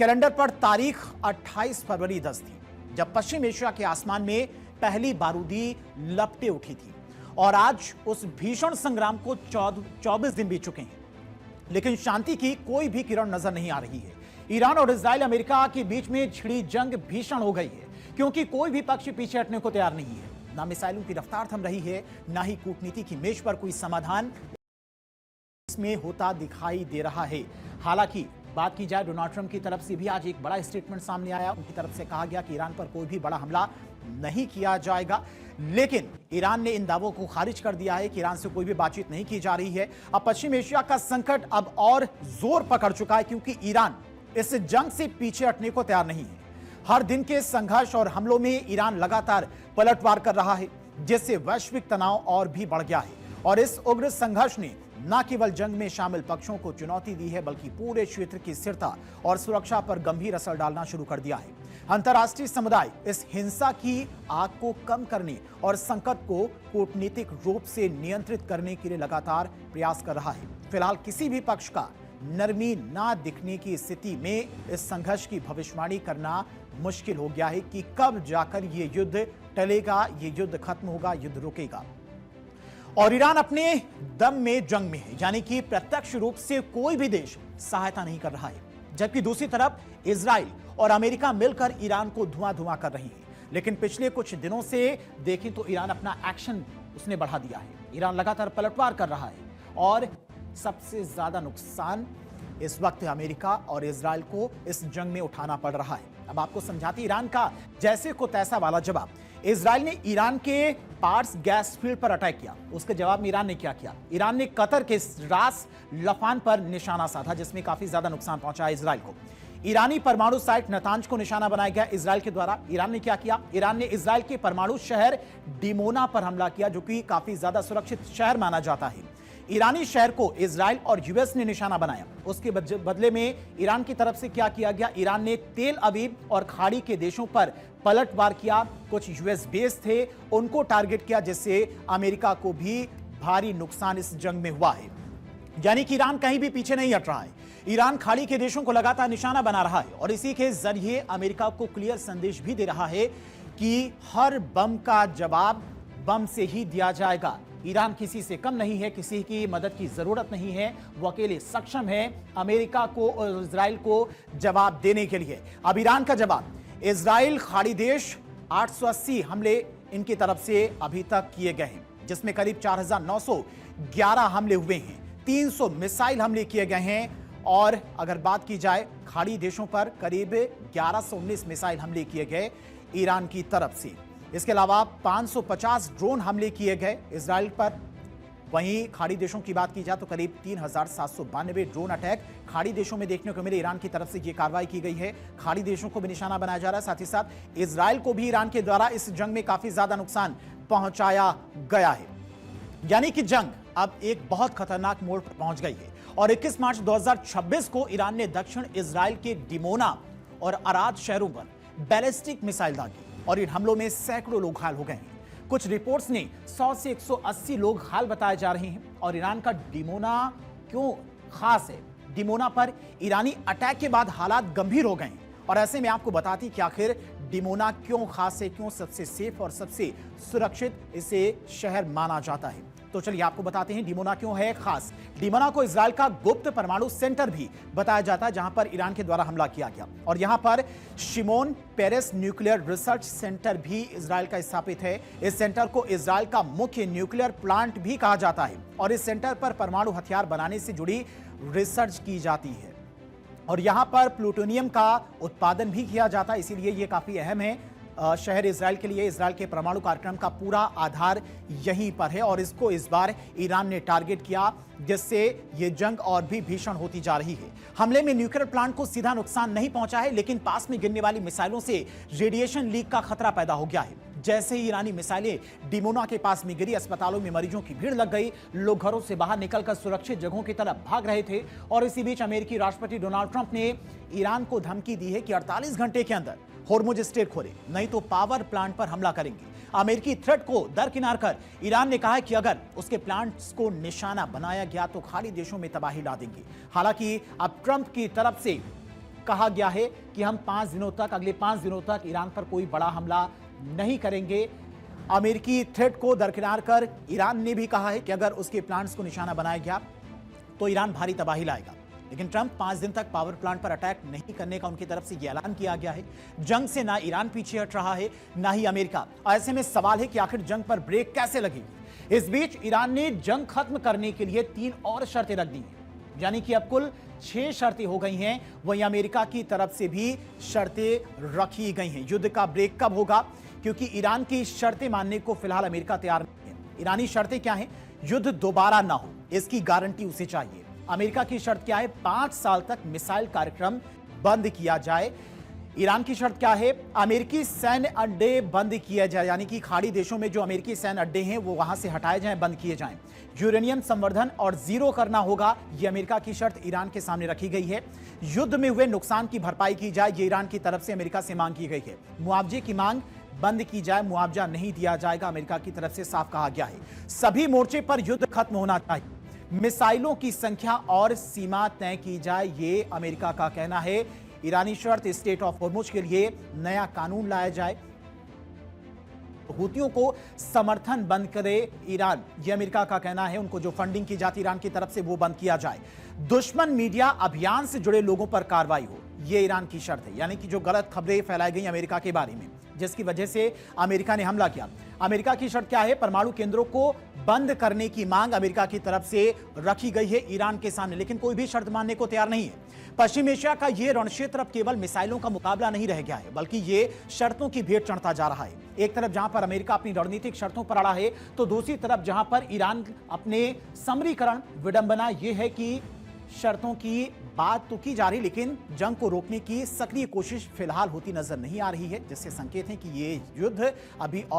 Calendar पर तारीख 28 फरवरी 10 थी जब पश्चिम एशिया के आसमान में पहली बारूदी लपटें उठी थी और आज उस भीषण संग्राम को 24 दिन बीत चुके हैं, लेकिन शांति की कोई भी किरण नजर नहीं आ रही है। ईरान और इजराइल अमेरिका के बीच में छिड़ी जंग भीषण हो गई है, क्योंकि कोई भी पक्ष पीछे हटने को तैयार नहीं है। ना मिसाइलों की रफ्तार थम रही है, ना ही कूटनीति की मेज पर कोई समाधान इसमें होता दिखाई दे रहा है। हालांकि बात की जाए डोनाल्ड ट्रंप की तरफ से भी आज एक बड़ा स्टेटमेंट सामने आया। उनकी तरफ से कहा गया कि ईरान पर कोई भी बड़ा हमला नहीं किया जाएगा, लेकिन ईरान ने इन दावों को खारिज कर दिया है कि ईरान से कोई भी बातचीत नहीं की जा रही है। अब पश्चिम एशिया का संकट अब और जोर पकड़ चुका है, क्योंकि ईरान इस जंग से पीछे हटने को तैयार नहीं है। हर दिन के संघर्ष और हमलों में ईरान लगातार पलटवार कर रहा है, जिससे वैश्विक तनाव और भी बढ़ गया है। और इस उग्र संघर्ष ने न केवल जंग में शामिल पक्षों को चुनौती दी है, बल्कि पूरे क्षेत्र की स्थिरता और सुरक्षा पर गंभीर असर डालना शुरू कर दिया है। अंतर्राष्ट्रीय समुदाय इस हिंसा की आग को कम करने और संकट को कूटनीतिक रूप से नियंत्रित करने के लिए लगातार प्रयास कर रहा है। फिलहाल किसी भी पक्ष का नरमी ना दिखने की स्थिति में इस संघर्ष की भविष्यवाणी करना मुश्किल हो गया है कि कब जाकर ये युद्ध टलेगा, ये युद्ध खत्म होगा, युद्ध रुकेगा। और ईरान अपने दम में जंग में है, यानी कि प्रत्यक्ष रूप से कोई भी देश सहायता नहीं कर रहा है, जबकि दूसरी तरफ इजराइल और अमेरिका मिलकर ईरान को धुआं कर रही है। लेकिन पिछले कुछ दिनों से देखें तो ईरान अपना एक्शन उसने बढ़ा दिया है। ईरान लगातार पलटवार कर रहा है और सबसे ज्यादा नुकसान इस वक्त अमेरिका और इजराइल को इस जंग में उठाना पड़ रहा है। अब आपको समझाती ईरान का जैसे को तैसा वाला जवाब। इजराइल ने ईरान के पार्स गैस फील्ड पर अटैक किया। उसके जवाब में ईरान ने क्या किया? ईरान ने कतर के रास लफान पर निशाना साधा, जिसमें काफी ज्यादा नुकसान पहुंचा इजराइल को। ईरानी परमाणु साइट नतांज को निशाना बनाया गया इजराइल के द्वारा। ईरान ने क्या किया? ईरान ने इजराइल के परमाणु शहर डिमोना पर हमला किया, जो कि काफी ज्यादा सुरक्षित शहर माना जाता है। ईरानी शहर को इजराइल और यूएस ने निशाना बनाया। उसके बदले में ईरान की तरफ से क्या किया गया? ईरान ने तेल अवीव और खाड़ी के देशों पर पलटवार किया। कुछ यूएस बेस थे, उनको टारगेट किया, जिससे अमेरिका को भी भारी नुकसान इस जंग में हुआ है। यानी कि ईरान कहीं भी पीछे नहीं हट रहा है। ईरान खाड़ी के देशों को लगातार निशाना बना रहा है और इसी के जरिए अमेरिका को क्लियर संदेश भी दे रहा है कि हर बम का जवाब बम से ही दिया जाएगा। ईरान किसी से कम नहीं है, किसी की मदद की जरूरत नहीं है। वो अकेले सक्षम है अमेरिका को और इजराइल को जवाब देने के लिए। अब ईरान का जवाब, इजराइल खाड़ी देश 880 हमले इनकी तरफ से अभी तक किए गए हैं, जिसमें करीब 4911 हमले हुए हैं। 300 मिसाइल हमले किए गए हैं और अगर बात की जाए खाड़ी देशों पर करीब 1119 मिसाइल हमले किए गए ईरान की तरफ से। इसके अलावा 550 ड्रोन हमले किए गए इजराइल पर। वहीं खाड़ी देशों की बात की जाए तो करीब 3792 ड्रोन अटैक खाड़ी देशों में देखने को मिले। ईरान की तरफ से यह कार्रवाई की गई है। खाड़ी देशों को भी निशाना बनाया जा रहा है। साथ ही साथ इजराइल को भी ईरान के द्वारा इस जंग में काफी ज्यादा नुकसान पहुंचाया गया है। यानी कि जंग अब एक बहुत खतरनाक मोड़ पर पहुंच गई है और 21 मार्च 2026 को ईरान ने दक्षिण इजराइल के डिमोना और अराद शहरों पर बैलिस्टिक मिसाइल दागी और इन हमलों में सैकड़ों लोग घायल हो गए हैं। कुछ रिपोर्ट्स ने 100 से 180 लोग घायल बताए जा रहे हैं। और ईरान का डिमोना क्यों खास है? डिमोना पर ईरानी अटैक के बाद हालात गंभीर हो गए हैं और ऐसे में आपको बताती कि आखिर डिमोना क्यों खास है, क्यों सबसे सेफ और सबसे सुरक्षित इसे शहर माना जाता है। तो चलिए आपको बताते हैं डिमोना क्यों है खास। डिमोना को इजराइल का गुप्त परमाणु सेंटर भी बताया जाता है, जहां पर ईरान के द्वारा हमला किया गया। और यहां पर Shimon Peres nuclear research centre भी इजराइल का स्थापित है। इस सेंटर को इजराइल का मुख्य न्यूक्लियर प्लांट भी कहा जाता है और इस सेंटर पर परमाणु हथियार बनाने से जुड़ी रिसर्च की जाती है और यहां पर प्लूटोनियम का उत्पादन भी किया जाता है। इसीलिए यह काफी अहम है शहर इजराइल के लिए। इजराइल के परमाणु कार्यक्रम का पूरा आधार यहीं पर है और इसको इस बार ईरान ने टारगेट किया, जिससे ये जंग और भी भीषण होती जा रही है। हमले में न्यूक्लियर प्लांट को सीधा नुकसान नहीं पहुंचा है, लेकिन पास में गिरने वाली मिसाइलों से रेडिएशन लीक का खतरा पैदा हो गया है। जैसे ही ईरानी मिसाइलें डिमोना के पास में गिरी, अस्पतालों में मरीजों की भीड़ लग गई। लोग घरों से बाहर निकलकर सुरक्षित जगहों की तरफ भाग रहे थे और इसी बीच अमेरिकी राष्ट्रपति डोनाल्ड ट्रंप ने ईरान को धमकी दी है कि 48 घंटे के अंदर होर्मुज स्ट्रेट खोले, नहीं तो पावर प्लांट पर हमला करेंगे। अमेरिकी थ्रेट को दरकिनार कर ईरान ने कहा है कि अगर उसके प्लांट्स को निशाना बनाया गया तो खाड़ी देशों में तबाही ला देंगे। हालांकि अब ट्रंप की तरफ से कहा गया है कि हम अगले 5 दिनों तक ईरान पर कोई बड़ा हमला नहीं करेंगे। अमेरिकी थ्रेट को दरकिनार कर ईरान ने भी कहा है कि अगर उसके प्लांट्स को निशाना बनाया गया तो ईरान भारी तबाही लाएगा। लेकिन ट्रंप 5 दिन तक पावर प्लांट पर अटैक नहीं करने का उनकी तरफ से यह ऐलान किया गया है। जंग से ना ईरान पीछे हट रहा है, ना ही अमेरिका। ऐसे में सवाल है कि आखिर जंग पर ब्रेक कैसे लगेगी। इस बीच ईरान ने जंग खत्म करने के लिए 3 और शर्तें रख दी हैं, यानी कि अब कुल 6 शर्तें हो गई हैं। वहीं अमेरिका की तरफ से भी शर्तें रखी गई हैं। युद्ध का ब्रेक कब होगा, क्योंकि ईरान की शर्तें मानने को फिलहाल अमेरिका तैयार नहीं है। ईरानी शर्तें क्या हैं? युद्ध दोबारा ना हो, इसकी गारंटी उसे चाहिए। अमेरिका की शर्त क्या है? 5 साल तक मिसाइल कार्यक्रम बंद किया जाए। ईरान की शर्त क्या है? अमेरिकी सैन्य अड्डे बंद किए जाए, यानी कि खाड़ी देशों में जो अमेरिकी सैन्य अड्डे हैं वो वहां से हटाए जाएं, बंद किए जाएं। यूरेनियम संवर्धन और जीरो करना होगा, यह अमेरिका की शर्त ईरान के सामने रखी गई है। युद्ध में हुए नुकसान की भरपाई की जाए, ये ईरान की तरफ से अमेरिका से मांग की गई है। मुआवजे की मांग बंद की जाए, मुआवजा नहीं दिया जाएगा, अमेरिका की तरफ से साफ कहा गया है। सभी मोर्चे पर युद्ध खत्म होना चाहिए। मिसाइलों की संख्या और सीमा तय की जाए, ये अमेरिका का कहना है। ईरानी शर्त स्टेट ऑफ होर्मुज के लिए नया कानून लाया जाए। हुतियों को समर्थन बंद करे ईरान, यह अमेरिका का कहना है। उनको जो फंडिंग की जाती ईरान की तरफ से वो बंद किया जाए। दुश्मन मीडिया अभियान से जुड़े लोगों पर कार्रवाई हो, यह ईरान की शर्त है। यानी कि जो गलत खबरें फैलाई गई अमेरिका के बारे में, जिसकी वजह से अमेरिका ने हमला किया। अमेरिका की शर्त क्या है? परमाणु केंद्रों को बंद करने की मांग अमेरिका की तरफ से रखी गई है ईरान के सामने, लेकिन कोई भी शर्त मानने को तैयार नहीं है। पश्चिम एशिया का यह रणक्षेत्र अब केवल मिसाइलों का मुकाबला नहीं रह गया है, बल्कि यह शर्तों की भेंट चढ़ता जा रहा है। एक तरफ जहां पर अमेरिका अपनी रणनीतिक शर्तों पर अड़ा है, तो दूसरी तरफ जहां पर ईरान अपने समरीकरण, विडंबना यह है कि शर्तों की बात तो की जा रही, लेकिन जंग को रोकने की सक्रिय कोशिश फिलहाल होती नजर नहीं आ रही है, जिससे संकेत है कि यह युद्ध अभी और